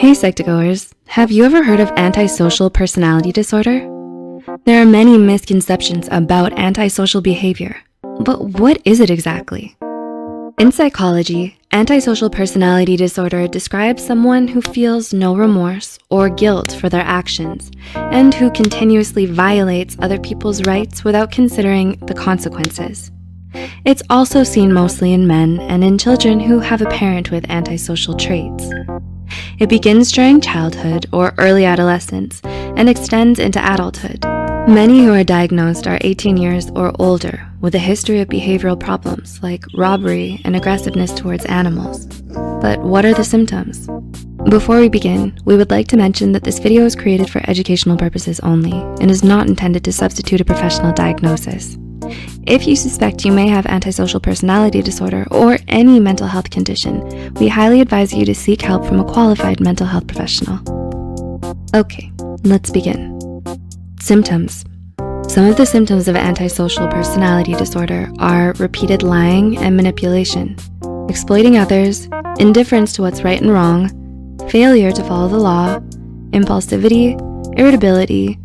Hey Psych2Goers, have you ever heard of antisocial personality disorder? There are many misconceptions about antisocial behavior, but what is it exactly? In psychology, antisocial personality disorder describes someone who feels no remorse or guilt for their actions and who continuously violates other people's rights without considering the consequences. It's also seen mostly in men and in children who have a parent with antisocial traits. It begins during childhood or early adolescence and extends into adulthood. Many who are diagnosed are 18 years or older with a history of behavioral problems like robbery and aggressiveness towards animals. But what are the symptoms? Before we begin, we would like to mention that this video is created for educational purposes only and is not intended to substitute a professional diagnosis. If you suspect you may have antisocial personality disorder or any mental health condition, we highly advise you to seek help from a qualified mental health professional. Okay, let's begin. Symptoms. Some of the symptoms of antisocial personality disorder are repeated lying and manipulation, exploiting others, indifference to what's right and wrong, failure to follow the law, impulsivity, irritability,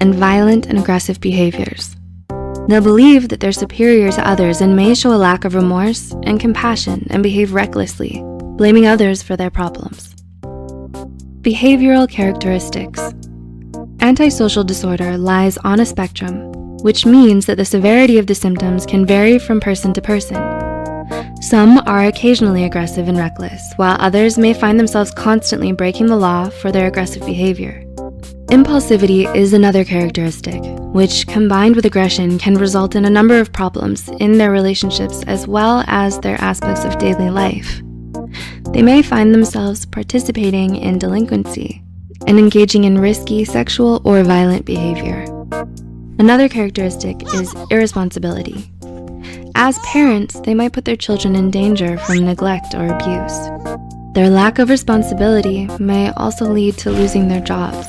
and violent and aggressive behaviors. They'll believe that they're superior to others and may show a lack of remorse and compassion and behave recklessly, blaming others for their problems. Behavioral characteristics. Antisocial disorder lies on a spectrum, which means that the severity of the symptoms can vary from person to person. Some are occasionally aggressive and reckless, while others may find themselves constantly breaking the law for their aggressive behavior. Impulsivity is another characteristic, which combined with aggression can result in a number of problems in their relationships as well as their aspects of daily life. They may find themselves participating in delinquency and engaging in risky sexual or violent behavior. Another characteristic is irresponsibility. As parents, they might put their children in danger from neglect or abuse. Their lack of responsibility may also lead to losing their jobs,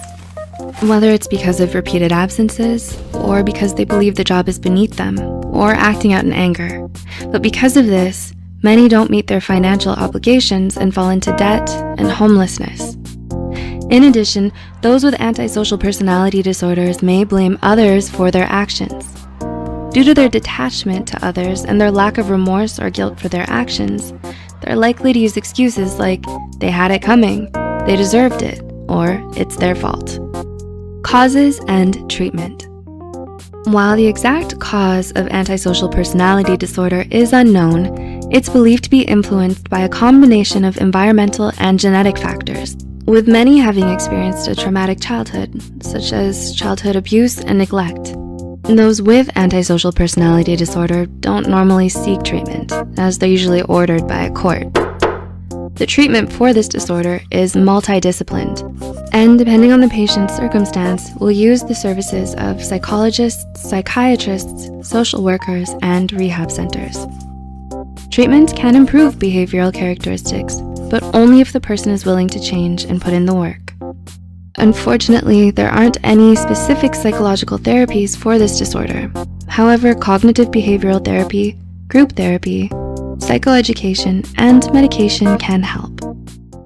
whether it's because of repeated absences or because they believe the job is beneath them or acting out in anger. But because of this, many don't meet their financial obligations and fall into debt and homelessness. In addition, those with antisocial personality disorders may blame others for their actions. Due to their detachment to others and their lack of remorse or guilt for their actions, they're likely to use excuses like, they had it coming, they deserved it, or it's their fault. Causes and treatment. While the exact cause of antisocial personality disorder is unknown, it's believed to be influenced by a combination of environmental and genetic factors, with many having experienced a traumatic childhood, such as childhood abuse and neglect. Those with antisocial personality disorder don't normally seek treatment, as they're usually ordered by a court. The treatment for this disorder is multidisciplined, and depending on the patient's circumstance, will use the services of psychologists, psychiatrists, social workers, and rehab centers. Treatment can improve behavioral characteristics, but only if the person is willing to change and put in the work. Unfortunately, there aren't any specific psychological therapies for this disorder. However, cognitive behavioral therapy, group therapy, psychoeducation, and medication can help.